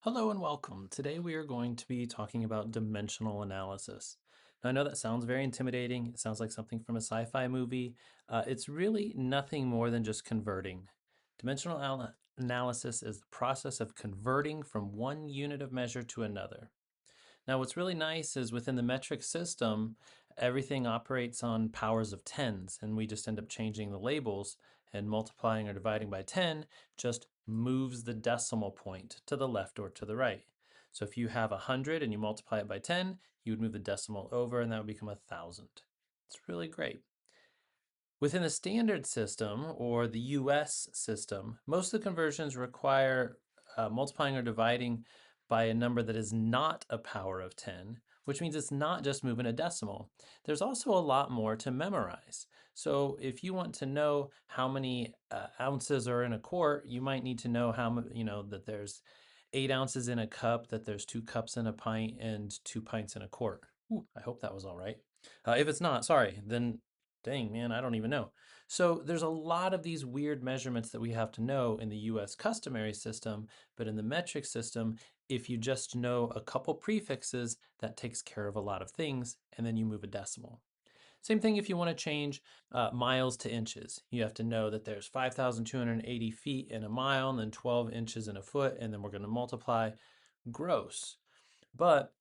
Hello and welcome. Today we are going to be talking about dimensional analysis. Now, I know that sounds very intimidating. It sounds like something from a sci-fi movie. It's really nothing more than just converting. Analysis is the process of converting from one unit of measure to another. Now, what's really nice is within the metric system, everything operates on powers of tens, and we just end up changing the labels, and multiplying or dividing by 10 just moves the decimal point to the left or to the right. So if you have 100 and you multiply it by 10, you would move the decimal over, and that would become 1,000. It's really great. Within the standard system or the US system, most of the conversions require multiplying or dividing by a number that is not a power of 10, which means it's not just moving a decimal. There's also a lot more to memorize. So if you want to know how many ounces are in a quart, you might need to know that there's 8 ounces in a cup, that there's 2 cups in a pint, and 2 pints in a quart. Ooh, I hope that was all right. If it's not, sorry, then dang, man, I don't even know. So there's a lot of these weird measurements that we have to know in the US customary system, but in the metric system, if you just know a couple prefixes, that takes care of a lot of things, and then you move a decimal. Same thing if you want to change miles to inches. You have to know that there's 5,280 feet in a mile, and then 12 inches in a foot, and then we're going to multiply gross. But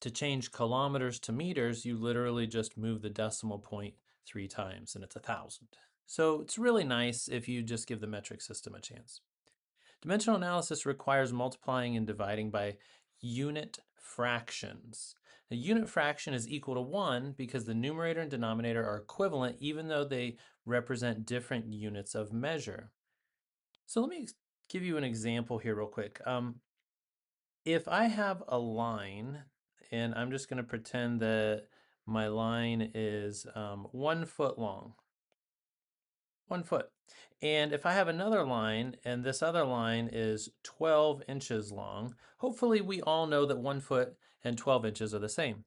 to change kilometers to meters, you literally just move the decimal point 3 times and it's 1,000. So it's really nice if you just give the metric system a chance. Dimensional analysis requires multiplying and dividing by unit fractions. A unit fraction is equal to 1 because the numerator and denominator are equivalent even though they represent different units of measure. So let me give you an example here real quick. If I have a line, and I'm just going to pretend that my line is 1 foot long, 1 foot. And if I have another line, and this other line is 12 inches long, hopefully we all know that 1 foot and 12 inches are the same.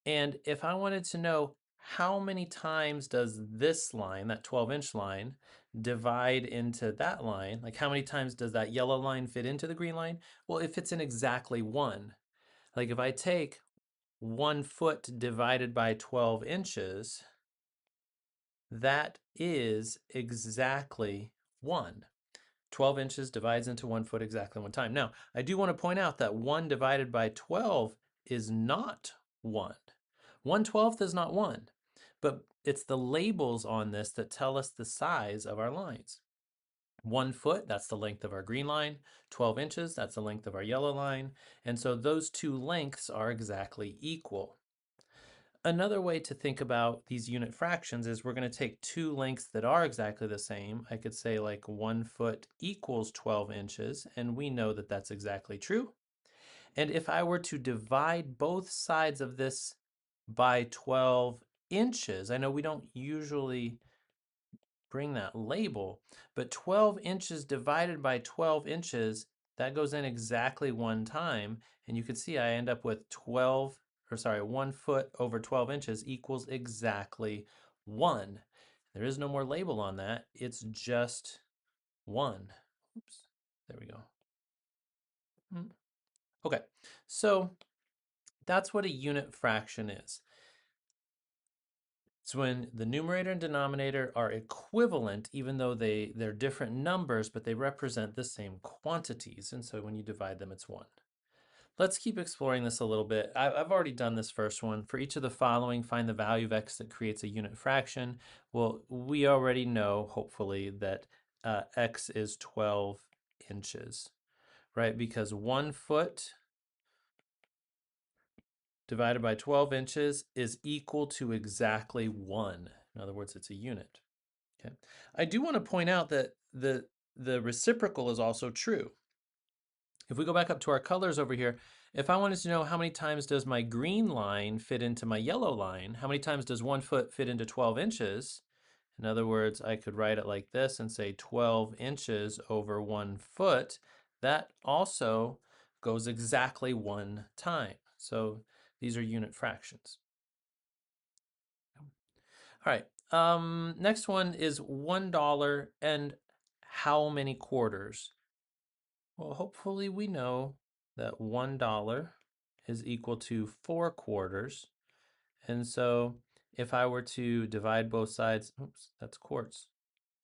And if I wanted to know how many times does this line, that 12-inch line, divide into that line, like how many times does that yellow line fit into the green line? Well, it fits in exactly one. Like if I take 1 foot divided by 12 inches, that is exactly 1. 12 inches divides into 1 foot exactly one time. Now, I do want to point out that 1 divided by 12 is not 1. 1/12 is not 1, but it's the labels on this that tell us the size of our lines. 1 foot, that's the length of our green line. 12 inches, that's the length of our yellow line. And so those two lengths are exactly equal. Another way to think about these unit fractions is we're going to take two lengths that are exactly the same. I could say like 1 foot equals 12 inches, and we know that that's exactly true. And if I were to divide both sides of this by 12 inches, I know we don't usually bring that label, but 12 inches divided by 12 inches, that goes in exactly one time. And you can see I end up with 1 foot over 12 inches equals exactly 1. There is no more label on that. It's just 1. Oops, there we go. Okay, so that's what a unit fraction is. It's when the numerator and denominator are equivalent, even though they're different numbers, but they represent the same quantities. And so when you divide them, it's 1. Let's keep exploring this a little bit. I've already done this first one. For each of the following, find the value of x that creates a unit fraction. Well, we already know, hopefully, that x is 12 inches, right? Because 1 foot divided by 12 inches is equal to exactly 1. In other words, it's a unit. Okay. I do want to point out that the reciprocal is also true. If we go back up to our colors over here, if I wanted to know how many times does my green line fit into my yellow line, how many times does 1 foot fit into 12 inches? In other words, I could write it like this and say 12 inches over 1 foot. That also goes exactly one time. So these are unit fractions. All right. Next one is $1 and how many quarters? Well, hopefully we know that $1 is equal to 4 quarters. And so if I were to divide both sides, oops, that's quarters.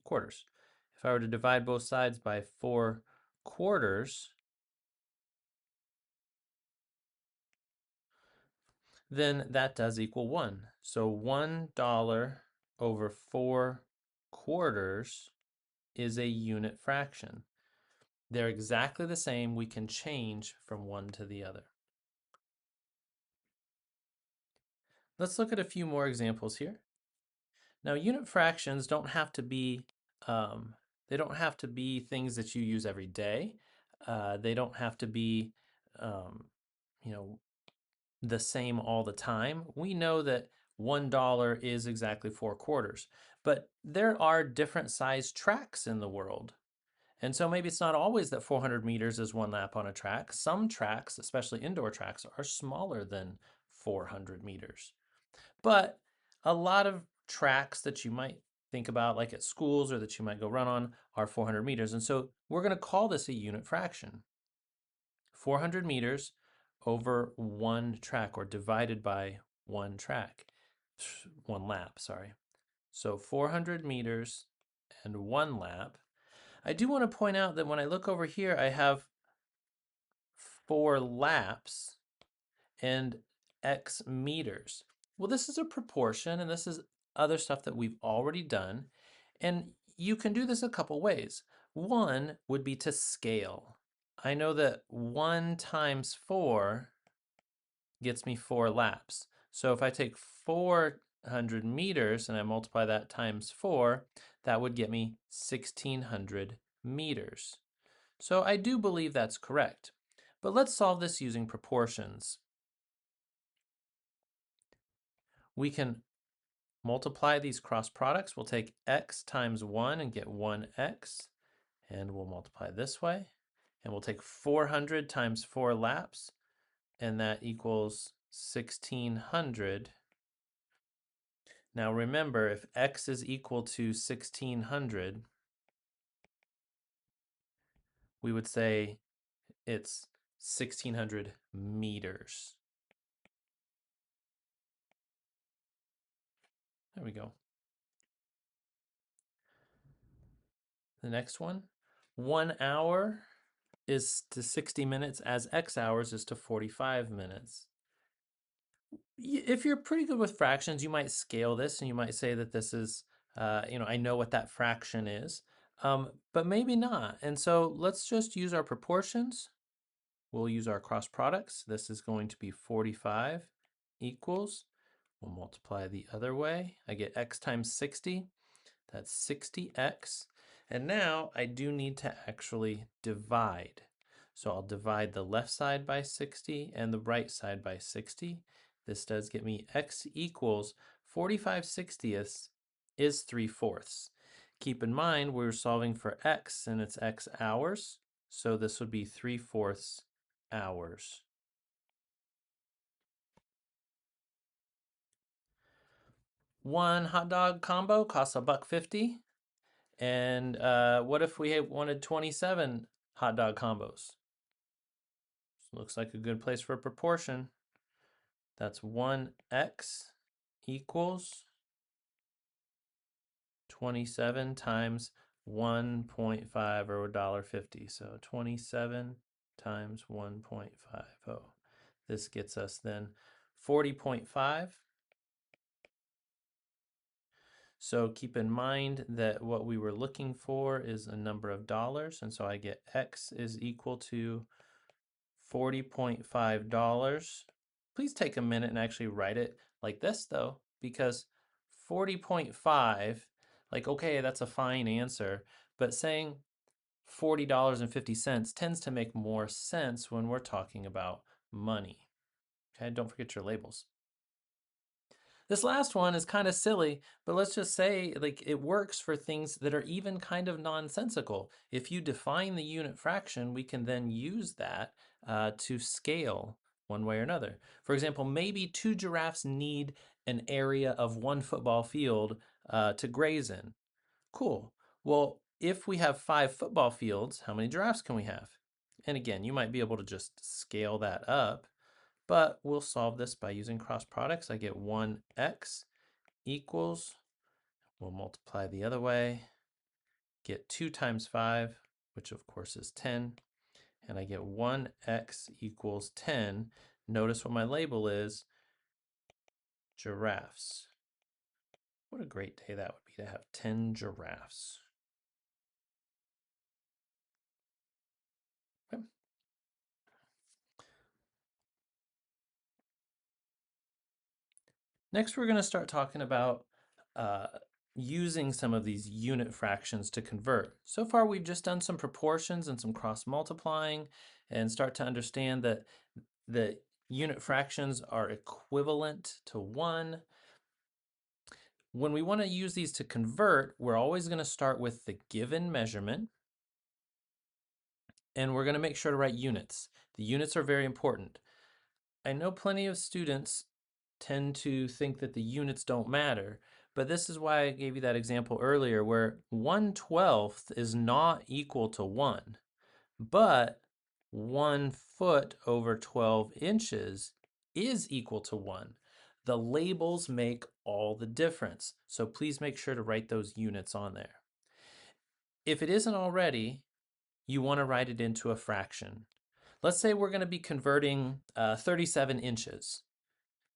If I were to divide both sides by 4 quarters, then that does equal 1. So $1 over 4 quarters is a unit fraction. They're exactly the same. We can change from one to the other. Let's look at a few more examples here. Now, unit fractions don't have to be they don't have to be things that you use every day. They don't have to be um, you know, the same all the time. We know that $1 is exactly 4 quarters, but there are different size tracks in the world. And so maybe it's not always that 400 meters is one lap on a track. Some tracks, especially indoor tracks, are smaller than 400 meters. But a lot of tracks that you might think about, like at schools or that you might go run on, are 400 meters. And so we're going to call this a unit fraction. 400 meters over one track, or divided by one track, one lap, sorry. So 400 meters and one lap. I do want to point out that when I look over here, I have 4 laps and x meters. Well, this is a proportion, and this is other stuff that we've already done. And you can do this a couple ways. One would be to scale. I know that 1 times 4 gets me 4 laps. So if I take 400 meters and I multiply that times 4, that would get me 1,600 meters. So I do believe that's correct. But let's solve this using proportions. We can multiply these cross products. We'll take x times 1 and get 1x, and we'll multiply this way. And we'll take 400 times 4 laps, and that equals 1,600. Now remember, if x is equal to 1,600, we would say it's 1,600 meters. There we go. The next one, 1 hour is to 60 minutes as x hours is to 45 minutes. If you're pretty good with fractions, you might scale this and you might say that this is, I know what that fraction is, but maybe not. And so let's just use our proportions. We'll use our cross products. This is going to be 45 equals, we'll multiply the other way. I get x times 60. That's 60x. And now I do need to actually divide. So I'll divide the left side by 60 and the right side by 60. This does get me x equals 45/60 is 3/4. Keep in mind we're solving for x and it's x hours. So this would be 3/4 hours. One hot dog combo costs $1.50. And what if we wanted 27 hot dog combos? Looks like a good place for a proportion. That's 1x equals 27 times 1.5, or $1.50. So 27 times 1.50. This gets us then 40.5. So keep in mind that what we were looking for is a number of dollars, and so I get x is equal to $40.5. Please take a minute and actually write it like this though, because 40.5, like, okay, that's a fine answer, but saying $40.50 tends to make more sense when we're talking about money. Okay, don't forget your labels. This last one is kind of silly, but let's just say like it works for things that are even kind of nonsensical. If you define the unit fraction, we can then use that to scale one way or another. For example, maybe 2 giraffes need an area of 1 football field to graze in. Cool. Well, if we have 5 football fields, how many giraffes can we have? And again, you might be able to just scale that up, but we'll solve this by using cross products. I get 1x equals, we'll multiply the other way, get 2 times 5, which of course is 10, and I get 1x equals 10. Notice what my label is, giraffes. What a great day that would be to have 10 giraffes. Okay. Next, we're going to start talking about uh, using some of these unit fractions to convert. So far, we've just done some proportions and some cross multiplying and start to understand that the unit fractions are equivalent to 1. When we want to use these to convert, we're always going to start with the given measurement, and we're going to make sure to write units. The units are very important. I know plenty of students tend to think that the units don't matter, but this is why I gave you that example earlier where 1/12 is not equal to 1, but 1 foot over 12 inches is equal to 1. The labels make all the difference, so please make sure to write those units on there. If it isn't already, you want to write it into a fraction. Let's say we're going to be converting 37 inches.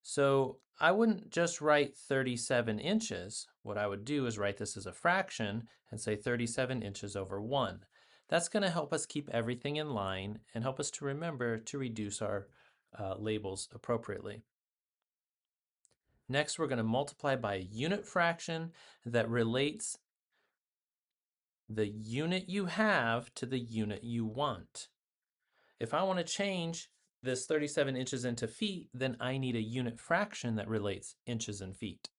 So I wouldn't just write 37 inches. What I would do is write this as a fraction and say 37 inches over 1. That's going to help us keep everything in line and help us to remember to reduce our labels appropriately. Next, we're going to multiply by a unit fraction that relates the unit you have to the unit you want. If I want to change this 37 inches into feet, then I need a unit fraction that relates inches and feet.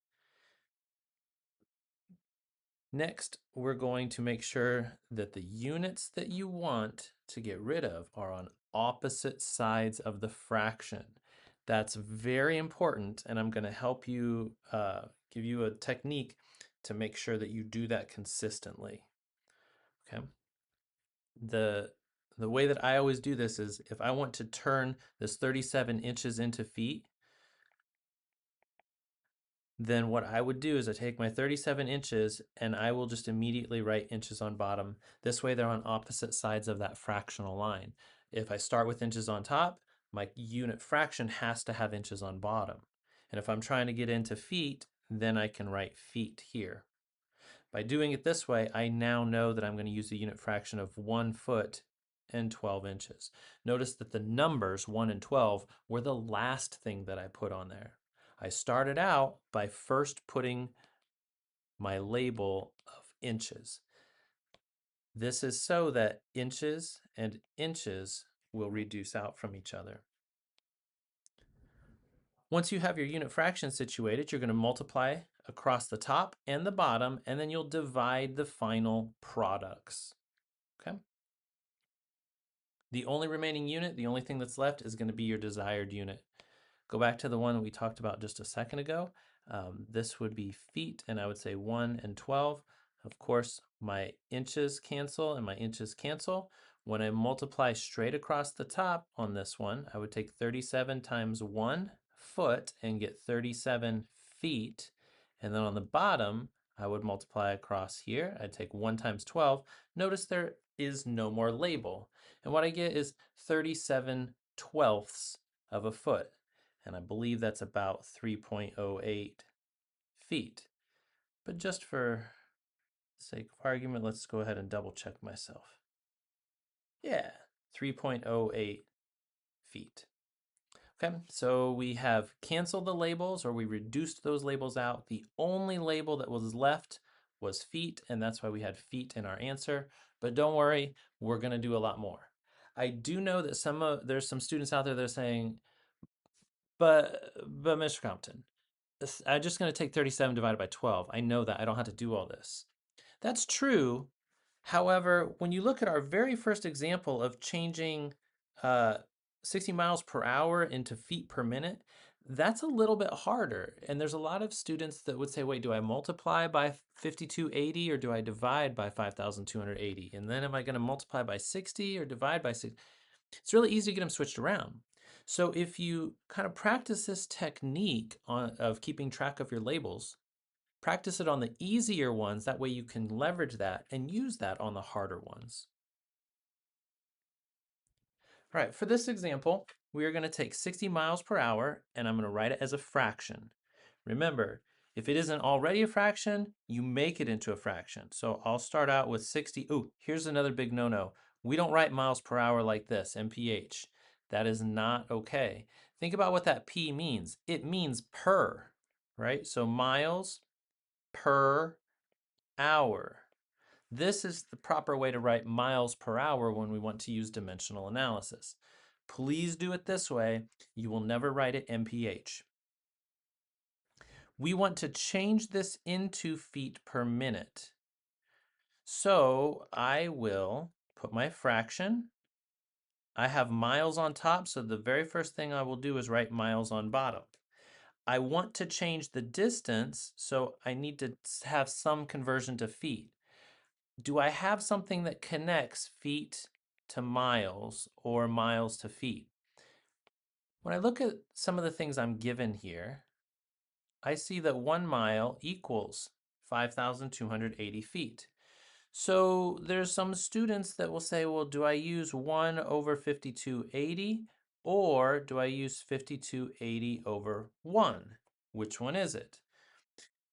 Next, we're going to make sure that the units that you want to get rid of are on opposite sides of the fraction. That's very important, and I'm going to help you give you a technique to make sure that you do that consistently. Okay. The way that I always do this is if I want to turn this 37 inches into feet, then what I would do is I take my 37 inches and I will just immediately write inches on bottom. This way they're on opposite sides of that fractional line. If I start with inches on top, my unit fraction has to have inches on bottom. And if I'm trying to get into feet, then I can write feet here. By doing it this way, I now know that I'm going to use a unit fraction of 1 foot and 12 inches. Notice that the numbers 1 and 12 were the last thing that I put on there. I started out by first putting my label of inches. This is so that inches and inches will reduce out from each other. Once you have your unit fraction situated, you're going to multiply across the top and the bottom, and then you'll divide the final products. Okay? The only remaining unit, the only thing that's left, is going to be your desired unit. Go back to the one that we talked about just a second ago. This would be feet, and I would say 1 and 12. Of course, my inches cancel and my inches cancel. When I multiply straight across the top on this one, I would take 37 times 1 foot and get 37 feet. And then on the bottom, I would multiply across here. I'd take 1 times 12. Notice there is no more label. And what I get is 37 twelfths of a foot. And I believe that's about 3.08 feet. But just for the sake of argument, let's go ahead and double check myself. Yeah, 3.08 feet. Okay, so we have canceled the labels, or we reduced those labels out. The only label that was left was feet, and that's why we had feet in our answer. But don't worry, we're going to do a lot more. I do know that there's some students out there that are saying, but Mr. Compton, I'm just going to take 37 divided by 12. I know that. I don't have to do all this. That's true. However, when you look at our very first example of changing 60 miles per hour into feet per minute, That's a little bit harder. And there's a lot of students that would say, wait, do I multiply by 5280 or do I divide by 5280? And then am I going to multiply by 60 or divide by 60? It's really easy to get them switched around. So if you kind of practice this technique of keeping track of your labels, practice it on the easier ones. That way you can leverage that and use that on the harder ones. All right, for this example, we are going to take 60 miles per hour and I'm going to write it as a fraction. Remember, if it isn't already a fraction, you make it into a fraction. So I'll start out with 60. Ooh, here's another big no-no. We don't write miles per hour like this, mph. That is not okay. Think about what that P means. It means per, right? So miles per hour. This is the proper way to write miles per hour when we want to use dimensional analysis. Please do it this way. You will never write it mph. We want to change this into feet per minute. So I will put my fraction. I have miles on top, so the very first thing I will do is write miles on bottom. I want to change the distance, so I need to have some conversion to feet. Do I have something that connects feet to miles or miles to feet? When I look at some of the things I'm given here, I see that 1 mile equals 5,280 feet. So there's some students that will say, well, do I use 1 over 5280 or do I use 5280 over 1? Which one is it?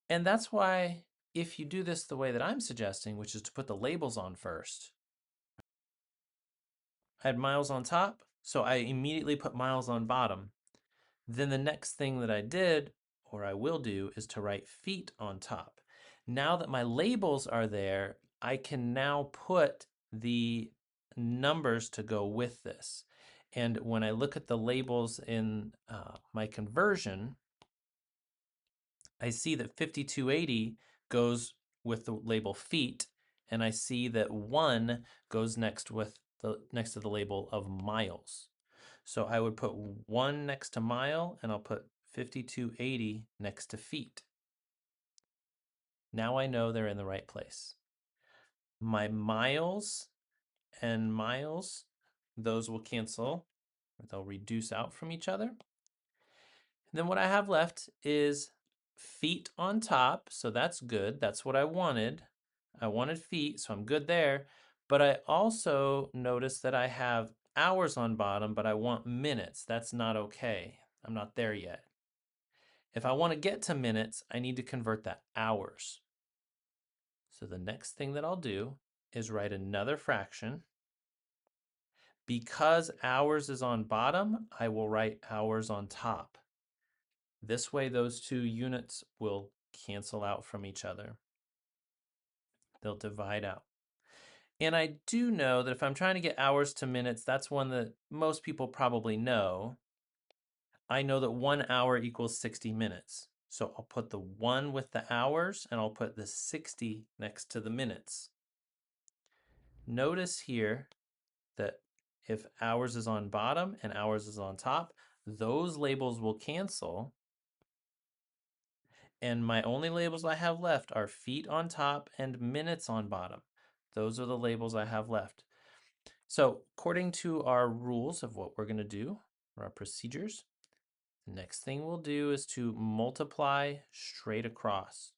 And that's why if you do this the way that I'm suggesting, which is to put the labels on first, I had miles on top, so I immediately put miles on bottom. Then the next thing that I did, or I will do, is to write feet on top. Now that my labels are there, I can now put the numbers to go with this. And when I look at the labels in my conversion, I see that 5280 goes with the label feet, and I see that 1 goes next to the label of miles. So I would put 1 next to mile, and I'll put 5280 next to feet. Now I know they're in the right place. My miles and miles, those will cancel, or they'll reduce out from each other. Then what I have left is feet on top, so that's good. That's what I wanted. I wanted feet, so I'm good there. But I also noticed that I have hours on bottom, but I want minutes. That's not okay. I'm not there yet. If I want to get to minutes, I need to convert that hours. So the next thing that I'll do is write another fraction. Because hours is on bottom, I will write hours on top. This way, those two units will cancel out from each other. They'll divide out. And I do know that if I'm trying to get hours to minutes, that's one that most people probably know. I know that 1 hour equals 60 minutes. So I'll put the 1 with the hours and I'll put the 60 next to the minutes. Notice here that if hours is on bottom and hours is on top, those labels will cancel. And my only labels I have left are feet on top and minutes on bottom. Those are the labels I have left. So according to our rules of what we're going to do, or our procedures, the next thing we'll do is to multiply straight across.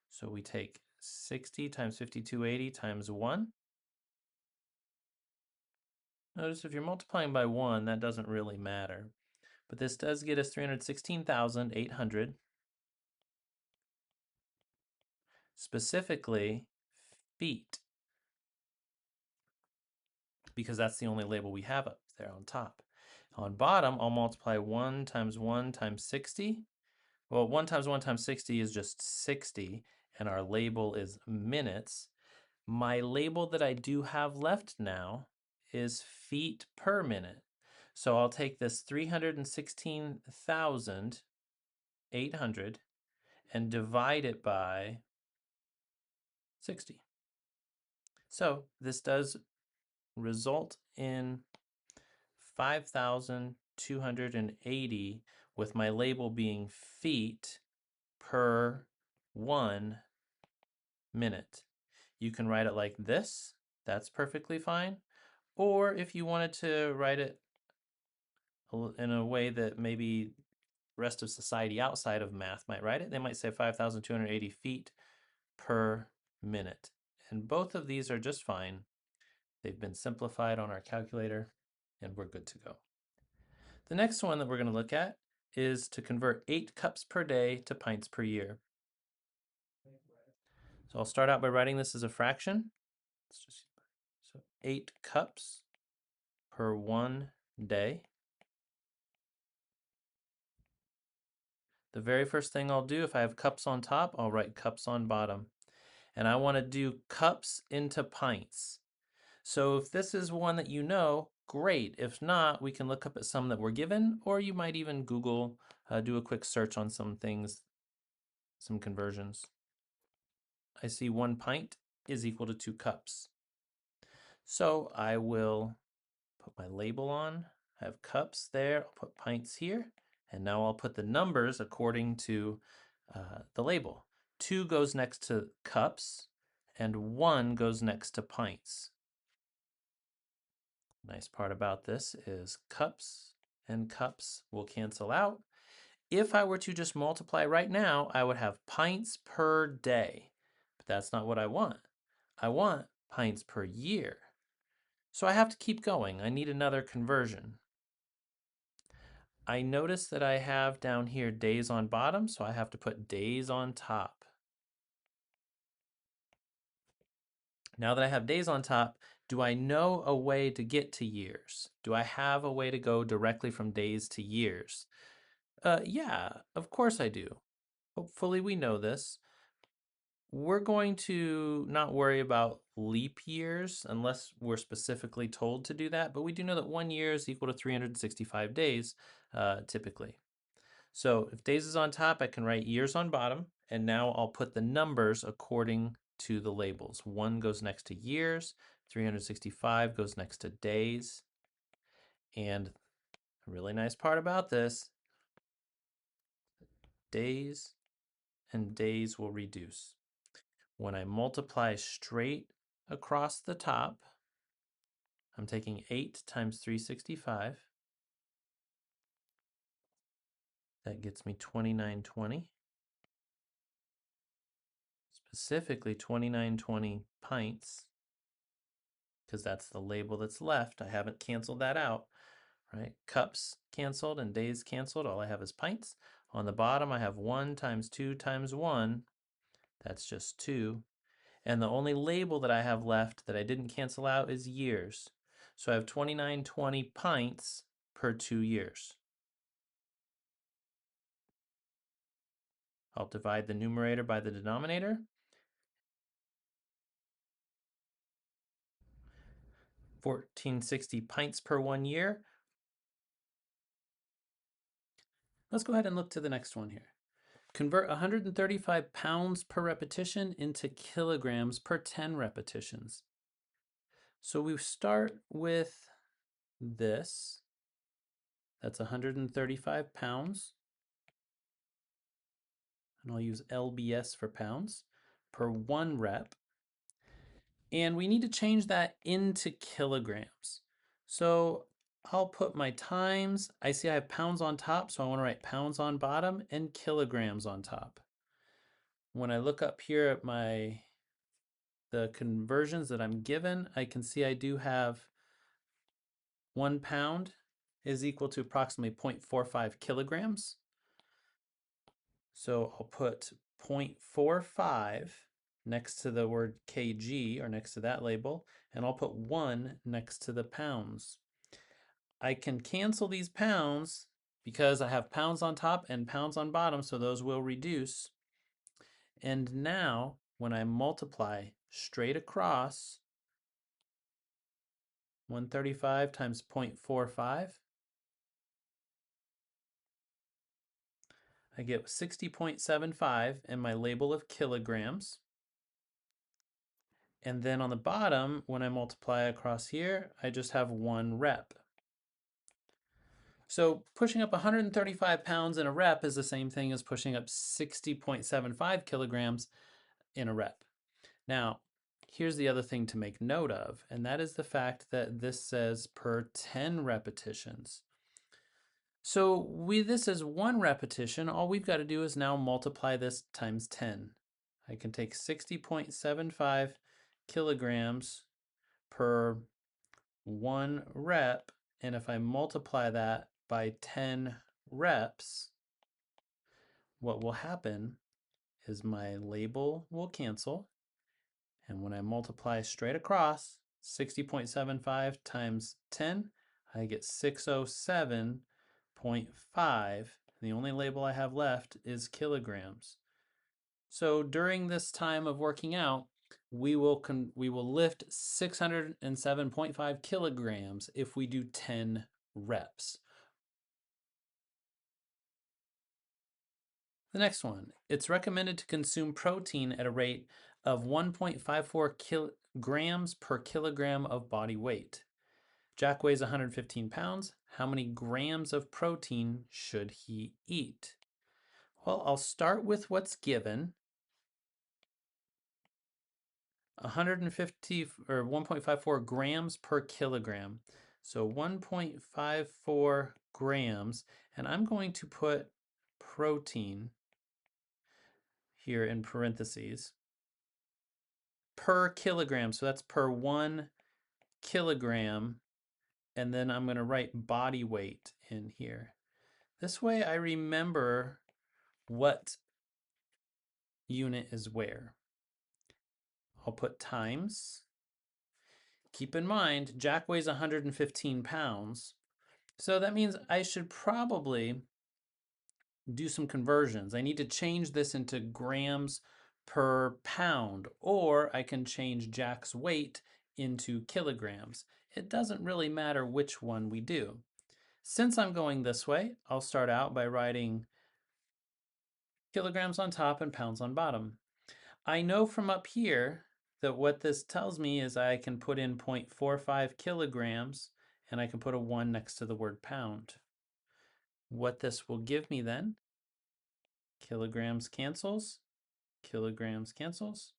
So we take 60 times 5280 times 1. Notice if you're multiplying by 1, that doesn't really matter. But this does get us 316,800. Specifically, feet, because that's the only label we have up there on top. On bottom, I'll multiply 1 times 1 times 60. Well, 1 times 1 times 60 is just 60, and our label is minutes. My label that I do have left now is feet per minute. So I'll take this 316,800 and divide it by 60. So this does result in 5,280, with my label being feet per 1 minute. You can write it like this. That's perfectly fine. Or if you wanted to write it in a way that maybe the rest of society outside of math might write it, they might say 5,280 feet per minute. And both of these are just fine. They've been simplified on our calculator, and we're good to go. The next one that we're going to look at is to convert 8 cups per day to pints per year. So I'll start out by writing this as a fraction. So 8 cups per 1 day. The very first thing I'll do, if I have cups on top, I'll write cups on bottom. And I want to do cups into pints. So if this is one that you know, great. If not, we can look up at some that we're given, or you might even Google, do a quick search on some things, some conversions. I see 1 pint is equal to 2 cups. So I will put my label on. I have cups there. I'll put pints here. And now I'll put the numbers according to the label. 2 goes next to cups, and 1 goes next to pints. Nice part about this is cups and cups will cancel out. If I were to just multiply right now, I would have pints per day. But that's not what I want. I want pints per year. So I have to keep going. I need another conversion. I notice that I have down here days on bottom, so I have to put days on top. Now that I have days on top, do I know a way to get to years? Do I have a way to go directly from days to years? Yeah, of course I do. Hopefully we know this. We're going to not worry about leap years unless we're specifically told to do that, but we do know that 1 year is equal to 365 days, typically. So if days is on top, I can write years on bottom, and now I'll put the numbers according to the labels. 1 goes next to years, 365 goes next to days, and a really nice part about this, days and days will reduce. When I multiply straight across the top, I'm taking 8 times 365. That gets me 2920. Specifically 2920 pints, because that's the label that's left. I haven't canceled that out, right? Cups canceled and days canceled. All I have is pints. On the bottom, I have 1 times 2 times 1. That's just 2. And the only label that I have left that I didn't cancel out is years. So I have 2920 pints per 2 years. I'll divide the numerator by the denominator. 1460 pints per 1 year. Let's go ahead and look to the next one here. Convert 135 pounds per repetition into kilograms per 10 repetitions. So we start with this. That's 135 pounds. And I'll use LBS for pounds per 1 rep. And we need to change that into kilograms. So I'll put my times. I see I have pounds on top, so I want to write pounds on bottom and kilograms on top. When I look up here at the conversions that I'm given, I can see I do have 1 pound is equal to approximately 0.45 kilograms. So I'll put 0.45 next to the word kg, or next to that label, and I'll put 1 next to the pounds. I can cancel these pounds because I have pounds on top and pounds on bottom, so those will reduce. And now, when I multiply straight across, 135 times 0.45, I get 60.75 in my label of kilograms. And then on the bottom, when I multiply across here, I just have 1 rep. So pushing up 135 pounds in a rep is the same thing as pushing up 60.75 kilograms in a rep. Now, here's the other thing to make note of, and that is the fact that this says per 10 repetitions. So this is one repetition. All we've got to do is now multiply this times 10. I can take 60.75 kilograms per one rep, and if I multiply that by 10 reps, what will happen is my label will cancel, and when I multiply straight across 60.75 times 10, I get 607.5. The only label I have left is kilograms. So during this time of working out, we will lift 607.5 kilograms if we do 10 reps. The next one, it's recommended to consume protein at a rate of 1.54 kilograms per kilogram of body weight. Jack weighs 115 pounds. How many grams of protein should he eat? Well, I'll start with what's given. 150 or 1.54 grams per kilogram. So 1.54 grams, and I'm going to put protein here in parentheses per kilogram. So that's per 1 kilogram, and then I'm going to write body weight in here. This way I remember what unit is where. I'll put times. Keep in mind, Jack weighs 115 pounds. So that means I should probably do some conversions. I need to change this into grams per pound, or I can change Jack's weight into kilograms. It doesn't really matter which one we do. Since I'm going this way, I'll start out by writing kilograms on top and pounds on bottom. I know from up here that what this tells me is I can put in 0.45 kilograms and I can put a 1 next to the word pound. What this will give me then, kilograms cancels, kilograms cancels.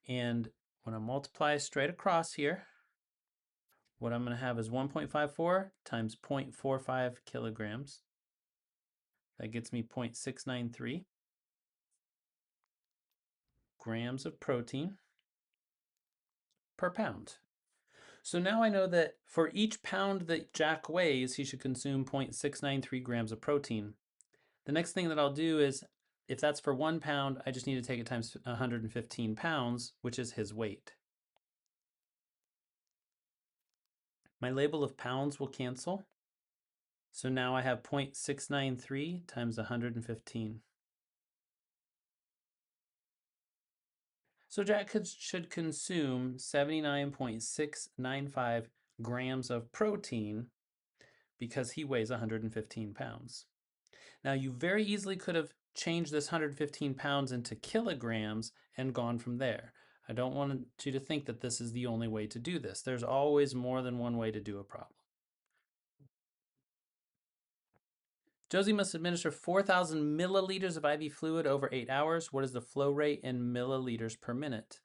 And when I multiply straight across here, what I'm going to have is 1.54 times 0.45 kilograms. That gets me 0.693 grams of protein per pound. So now I know that for each pound that Jack weighs, he should consume 0.693 grams of protein. The next thing that I'll do is, if that's for 1 pound, I just need to take it times 115 pounds, which is his weight. My label of pounds will cancel. So now I have 0.693 times 115. So Jack should consume 79.695 grams of protein because he weighs 115 pounds. Now you very easily could have changed this 115 pounds into kilograms and gone from there. I don't want you to think that this is the only way to do this. There's always more than one way to do a problem. Josie must administer 4,000 milliliters of IV fluid over 8 hours. What is the flow rate in milliliters per minute?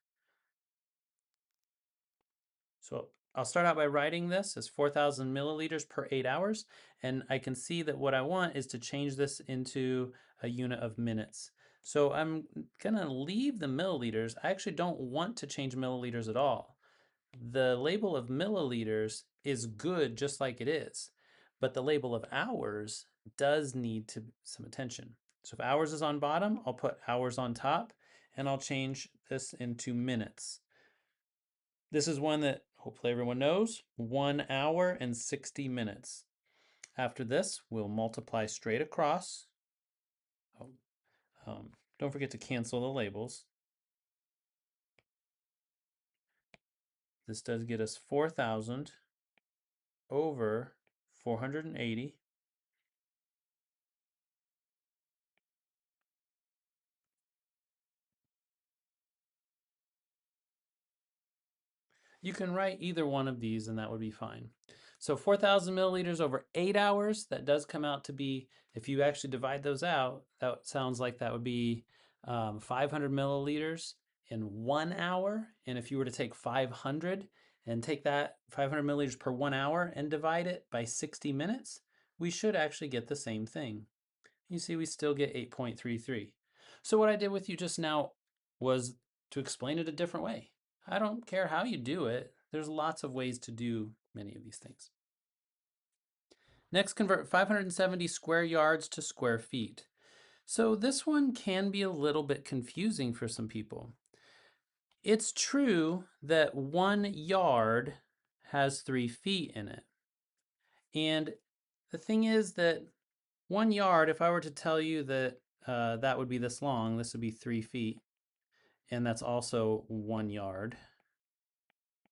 So I'll start out by writing this as 4,000 milliliters per 8 hours, and I can see that what I want is to change this into a unit of minutes. So I'm gonna leave the milliliters. I actually don't want to change milliliters at all. The label of milliliters is good just like it is, but the label of hours does need some attention. So if hours is on bottom, I'll put hours on top, and I'll change this into minutes. This is one that hopefully everyone knows, 1 hour and 60 minutes. After this, we'll multiply straight across. Don't forget to cancel the labels. This does get us 4,000 over 480. You can write either one of these and that would be fine. So 4,000 milliliters over 8 hours, that does come out to be, if you actually divide those out, that sounds like that would be 500 milliliters in 1 hour. And if you were to take 500 and take that 500 milliliters per 1 hour and divide it by 60 minutes, we should actually get the same thing. You see, we still get 8.33. So what I did with you just now was to explain it a different way. I don't care how you do it. There's lots of ways to do many of these things. Next, convert 570 square yards to square feet. So this one can be a little bit confusing for some people. It's true that 1 yard has 3 feet in it. And the thing is that 1 yard, if I were to tell you that that would be this long, this would be 3 feet, and that's also 1 yard.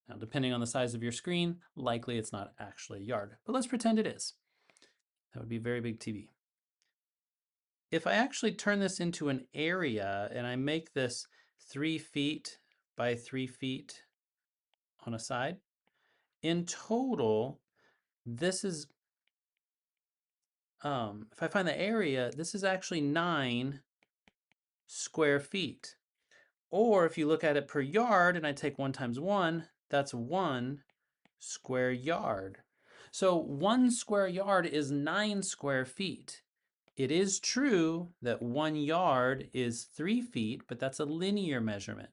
Now, depending on the size of your screen, likely it's not actually a yard, but let's pretend it is. That would be a very big TV. If I actually turn this into an area and I make this 3 feet by 3 feet on a side, in total, this is, if I find the area, this is actually 9 square feet. Or if you look at it per yard and I take 1 times 1, that's 1 square yard. So 1 square yard is 9 square feet. It is true that 1 yard is 3 feet, but that's a linear measurement.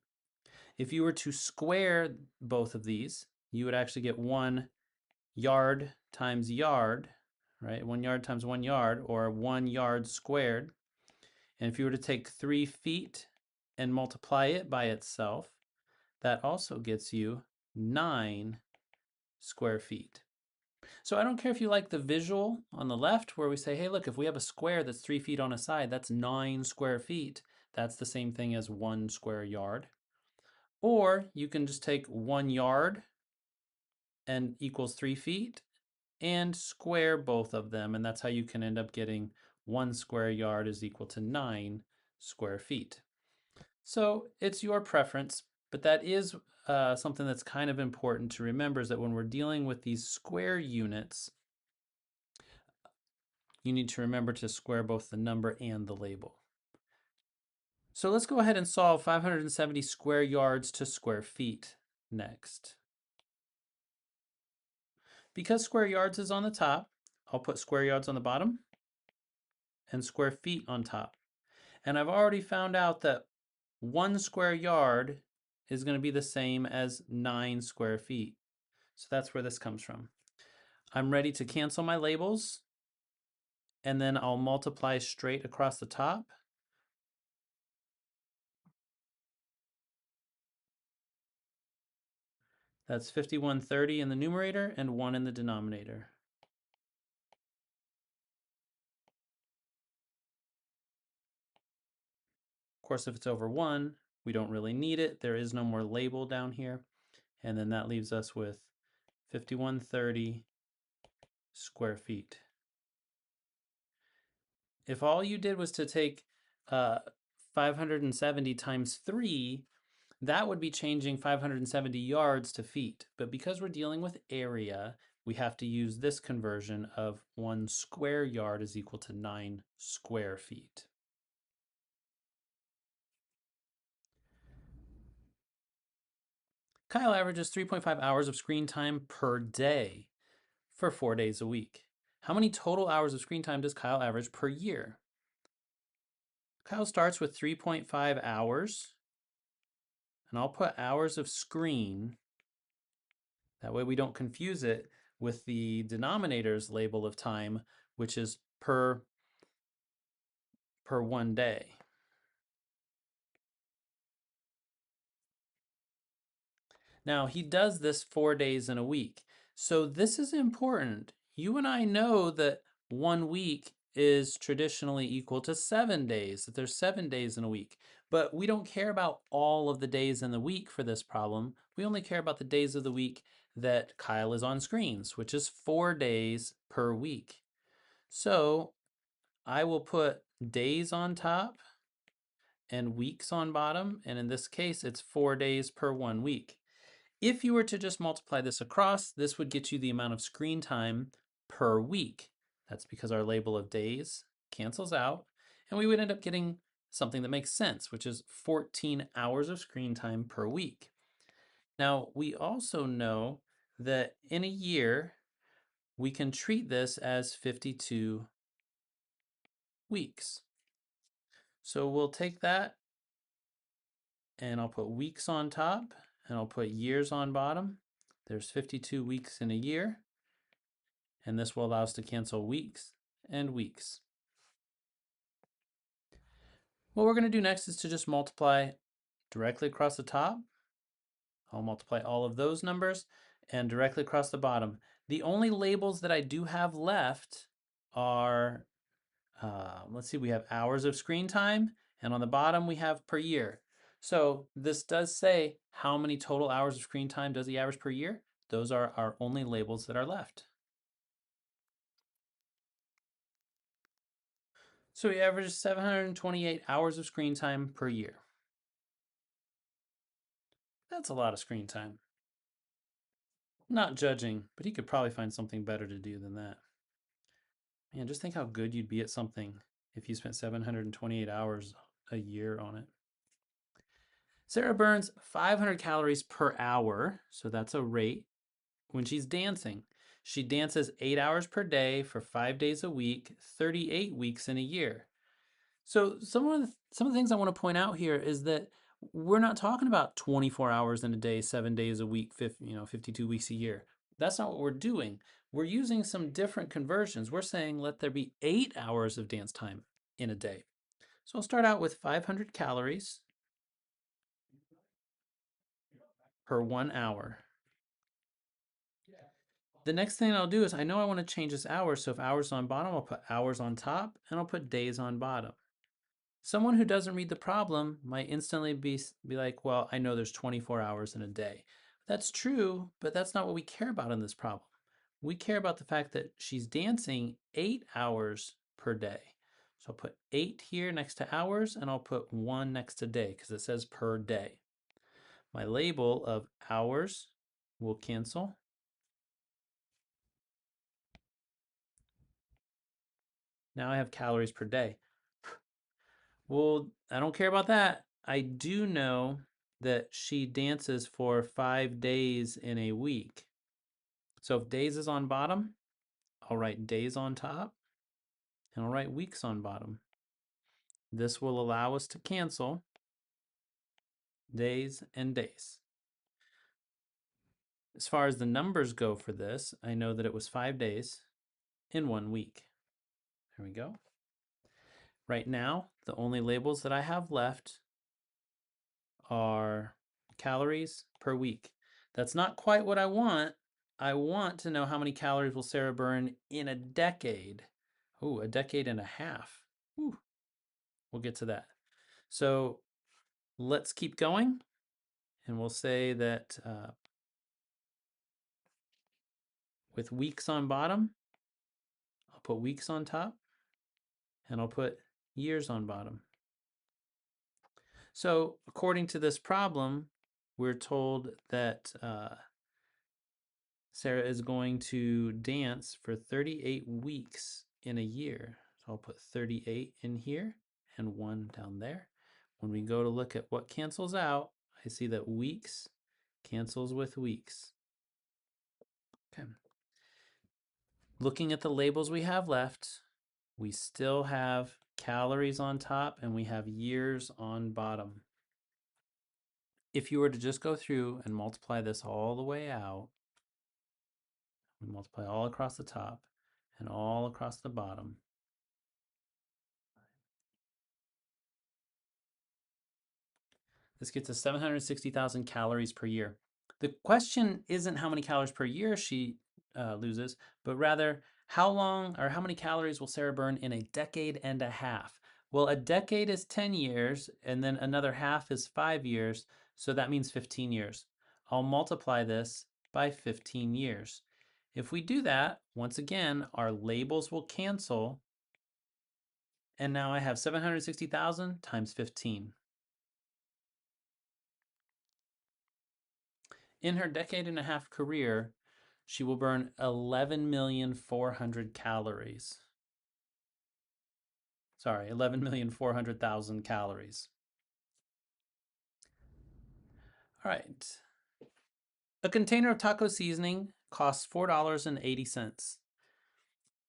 If you were to square both of these, you would actually get 1 yard times yard, right? 1 yard times 1 yard, or 1 yard squared. And if you were to take 3 feet and multiply it by itself, that also gets you 9 square feet. So I don't care if you like the visual on the left where we say, hey, look, if we have a square that's 3 feet on a side, that's 9 square feet. That's the same thing as 1 square yard. Or you can just take 1 yard and equals 3 feet and square both of them. And that's how you can end up getting 1 square yard is equal to 9 square feet. So it's your preference, but that is something that's kind of important to remember, is that when we're dealing with these square units, you need to remember to square both the number and the label. So let's go ahead and solve 570 square yards to square feet next. Because square yards is on the top, I'll put square yards on the bottom and square feet on top. And I've already found out that 1 square yard is going to be the same as 9 square feet. So that's where this comes from. I'm ready to cancel my labels, and then I'll multiply straight across the top. That's 5130 in the numerator and 1 in the denominator. Of course, if it's over 1, we don't really need it. There is no more label down here. And then that leaves us with 5130 square feet. If all you did was to take 570 times 3, that would be changing 570 yards to feet. But because we're dealing with area, we have to use this conversion of 1 square yard is equal to 9 square feet. Kyle averages 3.5 hours of screen time per day for 4 days a week. How many total hours of screen time does Kyle average per year? Kyle starts with 3.5 hours, and I'll put hours of screen. That way we don't confuse it with the denominator's label of time, which is per 1 day. Now, he does this 4 days in a week. So this is important. You and I know that 1 week is traditionally equal to 7 days, that there's 7 days in a week. But we don't care about all of the days in the week for this problem. We only care about the days of the week that Kyle is on screens, which is 4 days per week. So I will put days on top and weeks on bottom. And in this case, it's 4 days per 1 week. If you were to just multiply this across, this would get you the amount of screen time per week. That's because our label of days cancels out, and we would end up getting something that makes sense, which is 14 hours of screen time per week. Now, we also know that in a year, we can treat this as 52 weeks. So we'll take that and I'll put weeks on top and I'll put years on bottom. There's 52 weeks in a year, and this will allow us to cancel weeks and weeks. What we're going to do next is to just multiply directly across the top. I'll multiply all of those numbers and directly across the bottom. The only labels that I do have left are, let's see, we have hours of screen time, and on the bottom we have per year. So this does say how many total hours of screen time does he average per year. Those are our only labels that are left. So he averages 728 hours of screen time per year. That's a lot of screen time. Not judging, but he could probably find something better to do than that. Man, just think how good you'd be at something if you spent 728 hours a year on it. Sarah burns 500 calories per hour, so that's a rate, when she's dancing. She dances 8 hours per day for 5 days a week, 38 weeks in a year. So some of the things I want to point out here is that we're not talking about 24 hours in a day, 7 days a week, 52 weeks a year. That's not what we're doing. We're using some different conversions. We're saying let there be 8 hours of dance time in a day. So I'll start out with 500 calories per 1 hour. The next thing I'll do is I know I want to change this hours, so if hours on bottom, I'll put hours on top, and I'll put days on bottom. Someone who doesn't read the problem might instantly be like, well, I know there's 24 hours in a day. That's true, but that's not what we care about in this problem. We care about the fact that she's dancing 8 hours per day. So I'll put 8 here next to hours, and I'll put 1 next to day because it says per day. My label of hours will cancel. Now I have calories per day. Well, I don't care about that. I do know that she dances for 5 days in a week. So if days is on bottom, I'll write days on top, and I'll write weeks on bottom. This will allow us to cancel days and days. As far as the numbers go for this, I know that it was 5 days in 1 week. There we go. Right now, the only labels that I have left are calories per week. That's not quite what I want. I want to know how many calories will Sarah burn in a decade. Oh, a decade and a half. Ooh, we'll get to that. So let's keep going. And we'll say that with weeks on bottom, I'll put weeks on top, and I'll put years on bottom. So according to this problem, we're told that Sarah is going to dance for 38 weeks in a year. So I'll put 38 in here and 1 down there. When we go to look at what cancels out, I see that weeks cancels with weeks. Okay. Looking at the labels we have left, we still have calories on top and we have years on bottom. If you were to just go through and multiply this all the way out, we multiply all across the top and all across the bottom, this gets us 760,000 calories per year. The question isn't how many calories per year she loses, but rather how long or how many calories will Sarah burn in a decade and a half? Well, a decade is 10 years, and then another half is 5 years, so that means 15 years. I'll multiply this by 15 years. If we do that, once again, our labels will cancel, and now I have 760,000 times 15. In her decade and a half career, she will burn 11,400,000 calories. Sorry, 11,400,000 calories. All right. A container of taco seasoning costs $4.80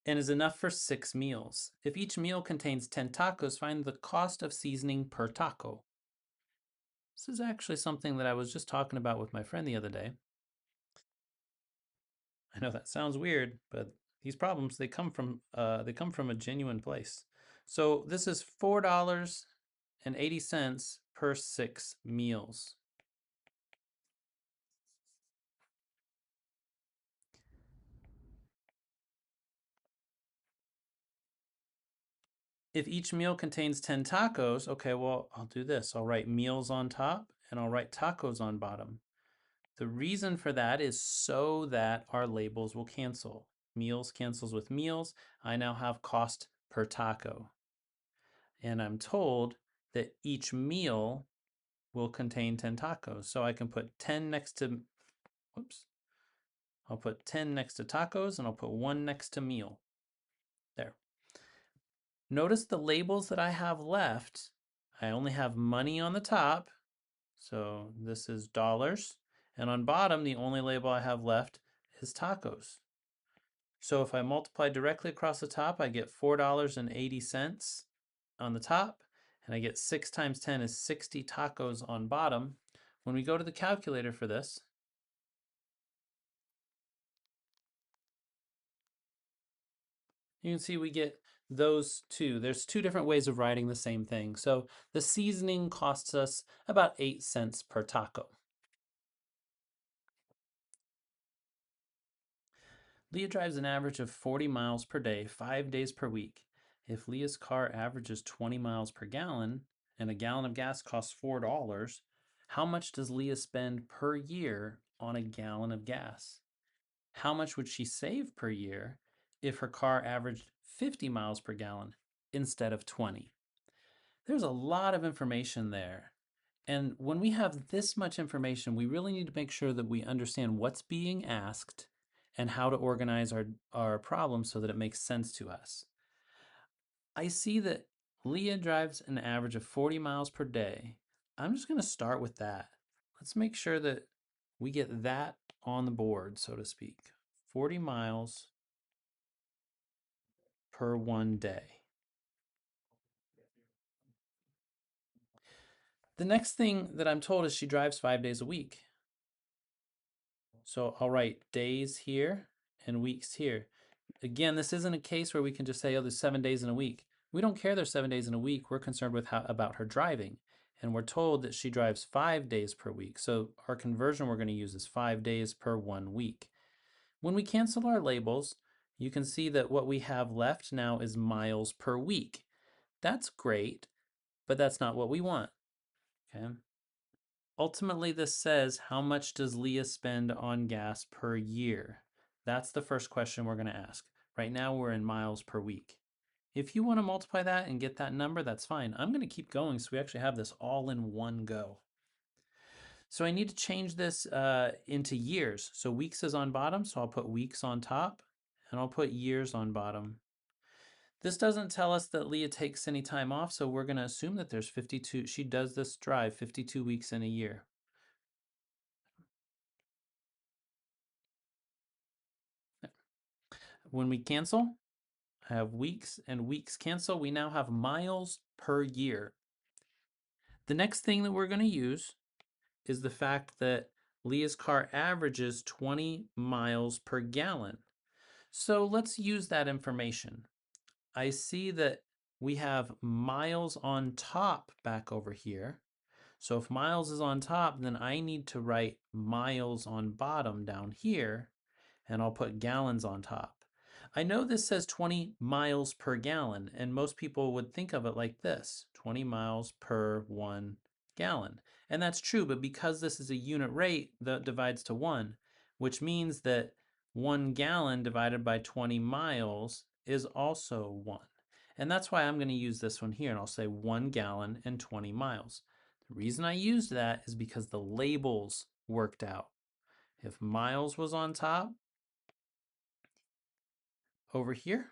and is enough for 6 meals. If each meal contains 10 tacos, find the cost of seasoning per taco. This is actually something that I was just talking about with my friend the other day. I know that sounds weird, but these problems they come from a genuine place. So this is $4.80 per 6 meals. If each meal contains 10 tacos, okay, well, I'll do this. I'll write meals on top and I'll write tacos on bottom. The reason for that is so that our labels will cancel. Meals cancels with meals. I now have cost per taco. And I'm told that each meal will contain 10 tacos. So I can put 10 next to, whoops, I'll put 10 next to tacos and I'll put 1 next to meal. There. Notice the labels that I have left. I only have money on the top. So this is dollars. And on bottom, the only label I have left is tacos. So if I multiply directly across the top, I get $4.80 on the top, and I get 6 times 10 is 60 tacos on bottom. When we go to the calculator for this, you can see we get those two. There's two different ways of writing the same thing. So the seasoning costs us about 8 cents per taco. Leah drives an average of 40 miles per day, 5 days per week. If Leah's car averages 20 miles per gallon and a gallon of gas costs $4, how much does Leah spend per year on a gallon of gas? How much would she save per year if her car averaged 50 miles per gallon instead of 20? There's a lot of information there. And when we have this much information, we really need to make sure that we understand what's being asked and how to organize our problem so that it makes sense to us. I see that Leah drives an average of 40 miles per day. I'm just going to start with that. Let's make sure that we get that on the board, so to speak. 40 miles per 1 day. The next thing that I'm told is she drives 5 days a week. So I'll write days here and weeks here. Again, this isn't a case where we can just say, oh, there's 7 days in a week. We don't care there's 7 days in a week. We're concerned with about her driving. And we're told that she drives 5 days per week. So our conversion we're going to use is 5 days per 1 week. When we cancel our labels, you can see that what we have left now is miles per week. That's great, but that's not what we want. Okay. Ultimately, this says, how much does Leah spend on gas per year? That's the first question we're going to ask. Right now, we're in miles per week. If you want to multiply that and get that number, that's fine. I'm going to keep going so we actually have this all in one go. So I need to change this into years. So weeks is on bottom, so I'll put weeks on top, and I'll put years on bottom. This doesn't tell us that Leah takes any time off, so we're going to assume that there's 52. She does this drive 52 weeks in a year. When we cancel, I have weeks and weeks cancel. We now have miles per year. The next thing that we're going to use is the fact that Leah's car averages 20 miles per gallon. So let's use that information. I see that we have miles on top back over here. So if miles is on top, then I need to write miles on bottom down here, and I'll put gallons on top. I know this says 20 miles per gallon, and most people would think of it like this, 20 miles per 1 gallon. And that's true, but because this is a unit rate, that divides to 1, which means that 1 gallon divided by 20 miles is also 1. And that's why I'm going to use this one here, and I'll say 1 gallon and 20 miles. The reason I used that is because the labels worked out. If miles was on top over here,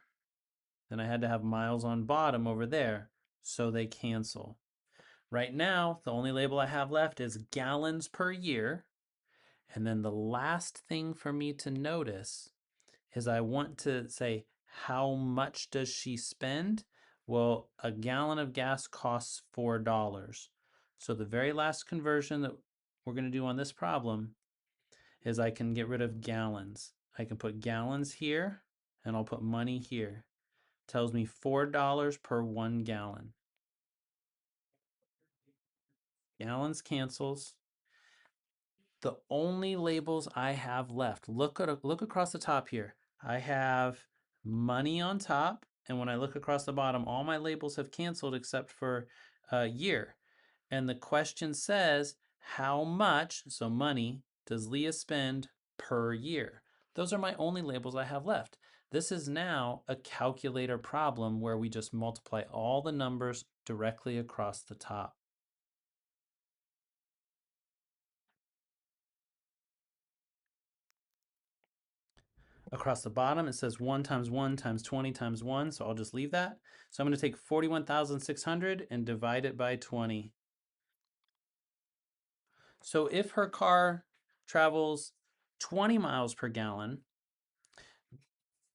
then I had to have miles on bottom over there, so they cancel. Right now, the only label I have left is gallons per year. And then the last thing for me to notice is I want to say, how much does she spend? Well, a gallon of gas costs $4. So the very last conversion that we're going to do on this problem is I can get rid of gallons. I can put gallons here and I'll put money here. Tells me $4 per 1 gallon. Gallons cancels. The only labels I have left, look across the top here. I have money on top, and when I look across the bottom, all my labels have canceled except for year. And the question says, how much, so money, does Leah spend per year? Those are my only labels I have left. This is now a calculator problem where we just multiply all the numbers directly across the top. Across the bottom, it says 1 times 1 times 20 times 1, so I'll just leave that. So I'm going to take 41,600 and divide it by 20. So if her car travels 20 miles per gallon,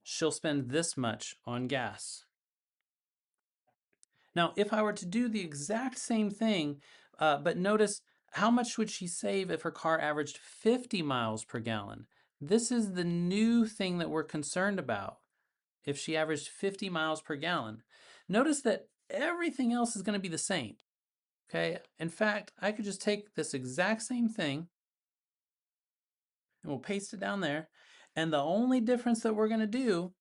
she'll spend this much on gas. Now, if I were to do the exact same thing, but notice how much would she save if her car averaged 50 miles per gallon? This is the new thing that we're concerned about. If she averaged 50 miles per gallon. Notice that everything else is going to be the same. Okay, in fact, I could just take this exact same thing and we'll paste it down there. And the only difference that we're going to do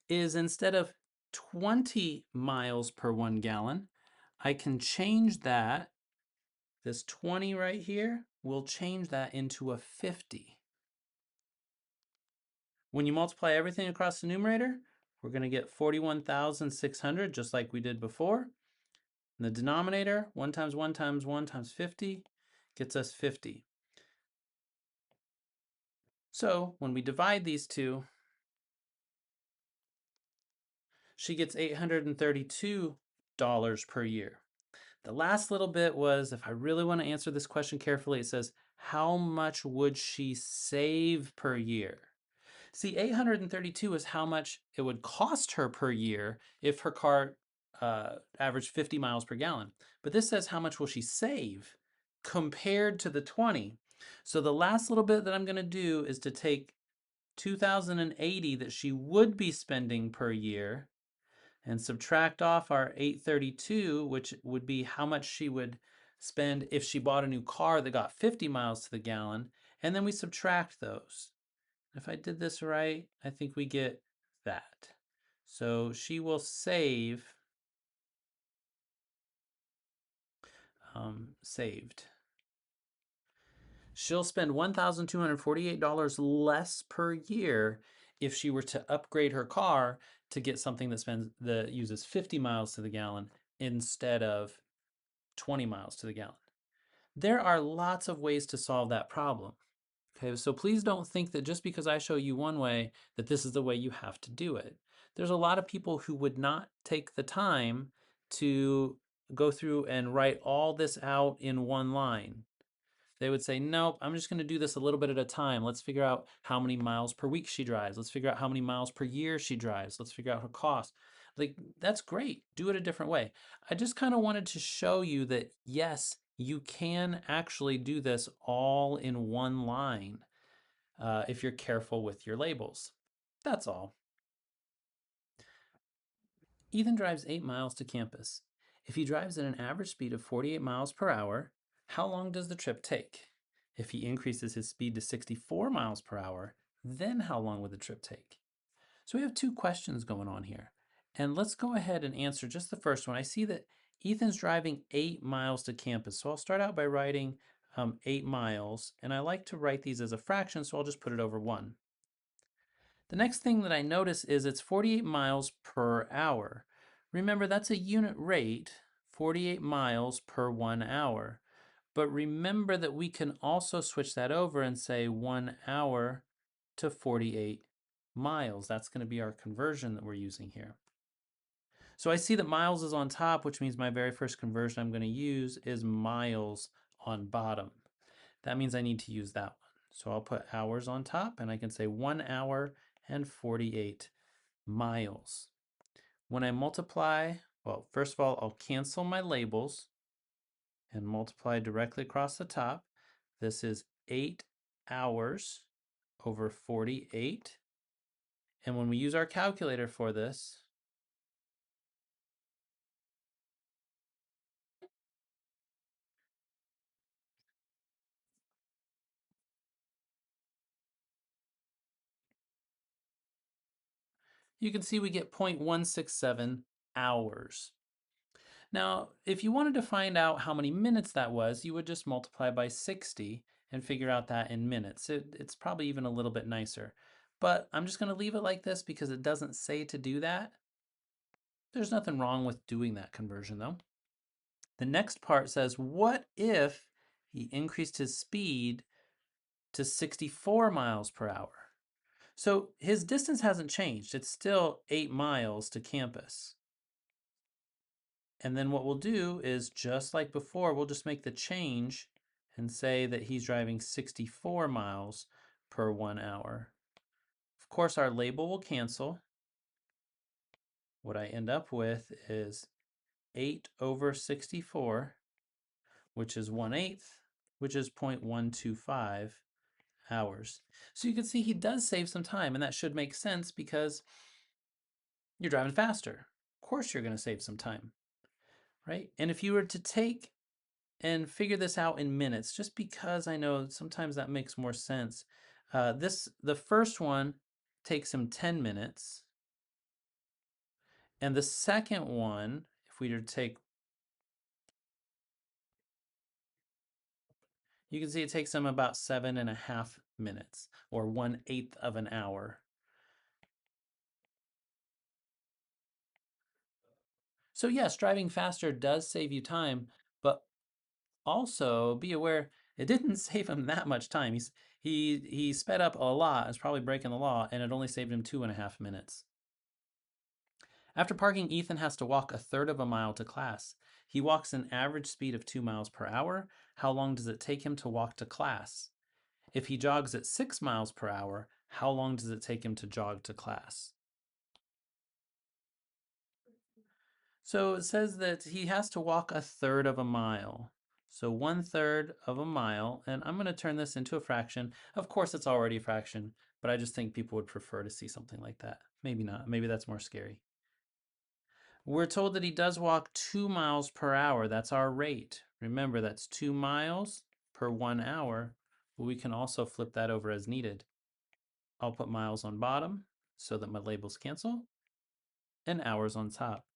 is instead of 20 miles per 1 gallon, I can change that. This 20 right here, we'll change that into a 50. When you multiply everything across the numerator, we're going to get 41,600, just like we did before. In the denominator, 1 times 1 times 1 times 50 gets us 50. So when we divide these two, she gets $832 per year. The last little bit was, if I really want to answer this question carefully, it says, how much would she save per year? See, 832 is how much it would cost her per year if her car averaged 50 miles per gallon. But this says how much will she save compared to the 20. So the last little bit that I'm going to do is to take 2,080 that she would be spending per year and subtract off our 832, which would be how much she would spend if she bought a new car that got 50 miles to the gallon, and then we subtract those. If I did this right, I think we get that. So she will save, saved. She'll spend $1,248 less per year if she were to upgrade her car to get something that uses 50 miles to the gallon instead of 20 miles to the gallon. There are lots of ways to solve that problem. Okay, so please don't think that just because I show you one way that this is the way you have to do it. There's a lot of people who would not take the time to go through and write all this out in one line. They would say, nope, I'm just going to do this a little bit at a time. Let's figure out how many miles per week she drives. Let's figure out how many miles per year she drives. Let's figure out her cost. Like, that's great. Do it a different way. I just kind of wanted to show you that, yes, you can actually do this all in one line if you're careful with your labels. That's all. Ethan drives 8 miles to campus. If he drives at an average speed of 48 miles per hour, how long does the trip take? If he increases his speed to 64 miles per hour, then how long would the trip take? So we have two questions going on here. And let's go ahead and answer just the first one. I see that Ethan's driving 8 miles to campus. So I'll start out by writing 8 miles. And I like to write these as a fraction, so I'll just put it over 1. The next thing that I notice is it's 48 miles per hour. Remember, that's a unit rate, 48 miles per 1 hour. But remember that we can also switch that over and say 1 hour to 48 miles. That's going to be our conversion that we're using here. So I see that miles is on top, which means my very first conversion I'm going to use is miles on bottom. That means I need to use that one. So I'll put hours on top, and I can say 1 hour and 48 miles. When I multiply, well, first of all, I'll cancel my labels and multiply directly across the top. This is 8 hours over 48. And when we use our calculator for this, you can see we get 0.167 hours. Now, if you wanted to find out how many minutes that was, you would just multiply by 60 and figure out that in minutes. It's probably even a little bit nicer. But I'm just going to leave it like this because it doesn't say to do that. There's nothing wrong with doing that conversion though. The next part says, what if he increased his speed to 64 miles per hour? So his distance hasn't changed. It's still 8 miles to campus. And then what we'll do is, just like before, we'll just make the change and say that he's driving 64 miles per 1 hour. Of course, our label will cancel. What I end up with is 8 over 64, which is 1/8, which is 0.125 hours. So you can see he does save some time, and that should make sense because you're driving faster. Of course you're going to save some time, right? And if you were to take and figure this out in minutes, just because I know sometimes that makes more sense. The first one takes him 10 minutes. And the second one, if we were to take, you can see it takes him about 7.5 minutes, or 1/8 of an hour. So yes, driving faster does save you time, but also be aware it didn't save him that much time. He sped up a lot. It's probably breaking the law, and it only saved him 2.5 minutes. After parking, Ethan has to walk 1/3 of a mile to class. He walks an average speed of 2 miles per hour. How long does it take him to walk to class? If he jogs at 6 miles per hour, how long does it take him to jog to class? So it says that he has to walk 1/3 of a mile. So 1/3 of a mile, and I'm going to turn this into a fraction. Of course, it's already a fraction, but I just think people would prefer to see something like that. Maybe not. Maybe that's more scary. We're told that he does walk 2 miles per hour. That's our rate. Remember, that's 2 miles per 1 hour. But we can also flip that over as needed. I'll put miles on bottom so that my labels cancel, and hours on top.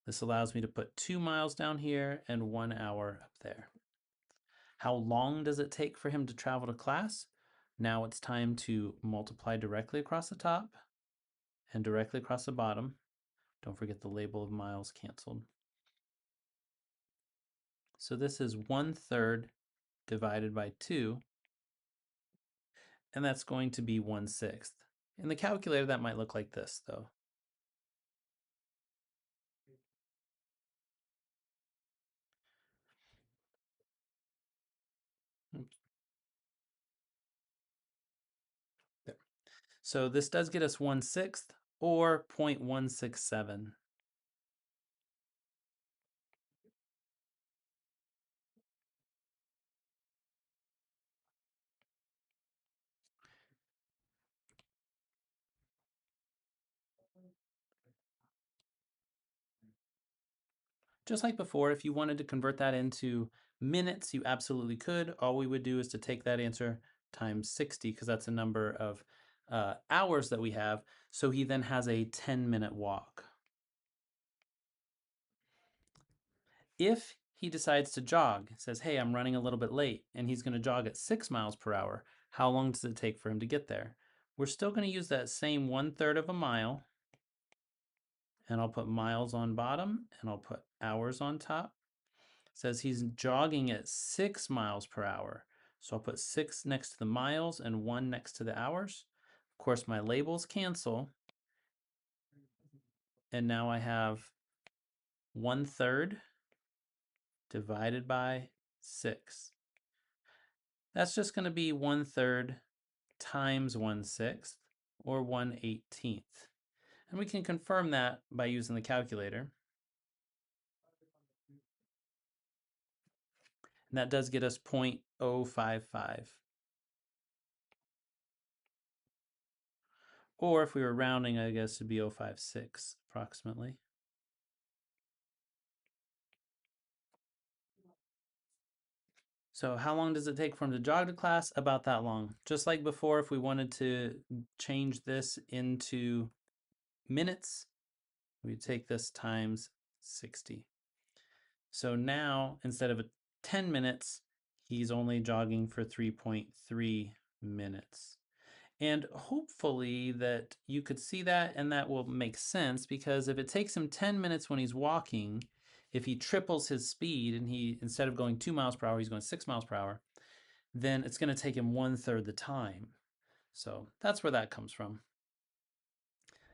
This allows me to put 2 miles down here and 1 hour up there. How long does it take for him to travel to class? Now it's time to multiply directly across the top and directly across the bottom. Don't forget the label of miles canceled. So this is 1/3 divided by 2, and that's going to be 1/6. In the calculator, that might look like this, though. Oops. There. So this does get us 1/6, or 0.167. Just like before, if you wanted to convert that into minutes, you absolutely could. All we would do is to take that answer times 60, because that's the number of hours that we have. So he then has a 10-minute walk. If he decides to jog, says, hey, I'm running a little bit late, and he's going to jog at 6 miles per hour, how long does it take for him to get there? We're still going to use that same 1/3 of a mile, and I'll put miles on bottom, and I'll put hours on top. says he's jogging at 6 miles per hour. So I'll put 6 next to the miles and 1 next to the hours. Of course, my labels cancel. And now I have 1/3 divided by 6. That's just going to be 1/3 times 1/6, or 1/18. And we can confirm that by using the calculator. And that does get us 0.055. Or if we were rounding, I guess it'd be 0.056 approximately. So how long does it take for him to jog to class? About that long. Just like before, if we wanted to change this into minutes, we take this times 60. So now, instead of 10 minutes, he's only jogging for 3.3 minutes. And hopefully that you could see that and that will make sense, because if it takes him 10 minutes when he's walking, if he triples his speed and he, instead of going 2 miles per hour, he's going 6 miles per hour, then it's going to take him 1/3 the time. So that's where that comes from.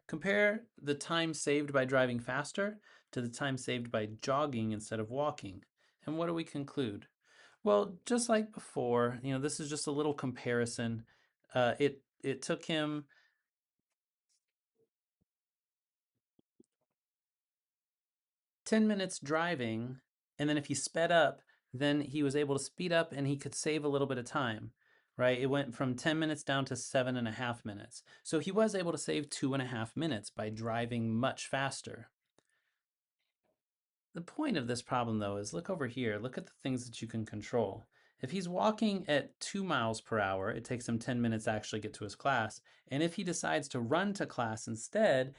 Compare the time saved by driving faster to the time saved by jogging instead of walking. And what do we conclude? Well, just like before, this is just a little comparison. It took him 10 minutes driving, and then if he sped up, then he was able to speed up and he could save a little bit of time, right? It went from 10 minutes down to 7.5 minutes. So he was able to save 2.5 minutes by driving much faster. The point of this problem, though, is look over here. Look at the things that you can control. If he's walking at 2 miles per hour, it takes him 10 minutes to actually get to his class. And if he decides to run to class instead,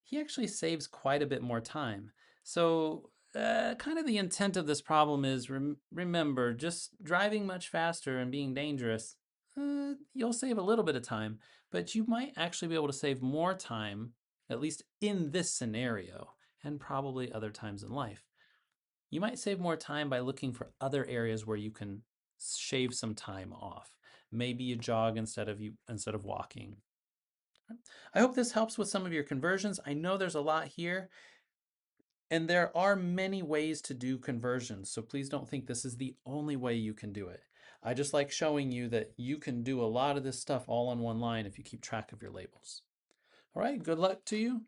he actually saves quite a bit more time. So kind of the intent of this problem is, remember, just driving much faster and being dangerous, you'll save a little bit of time, but you might actually be able to save more time, at least in this scenario, and probably other times in life. You might save more time by looking for other areas where you can shave some time off. Maybe you jog instead of walking. I hope this helps with some of your conversions. I know there's a lot here, and there are many ways to do conversions, so please don't think this is the only way you can do it. I just like showing you that you can do a lot of this stuff all on one line if you keep track of your labels. All right, good luck to you.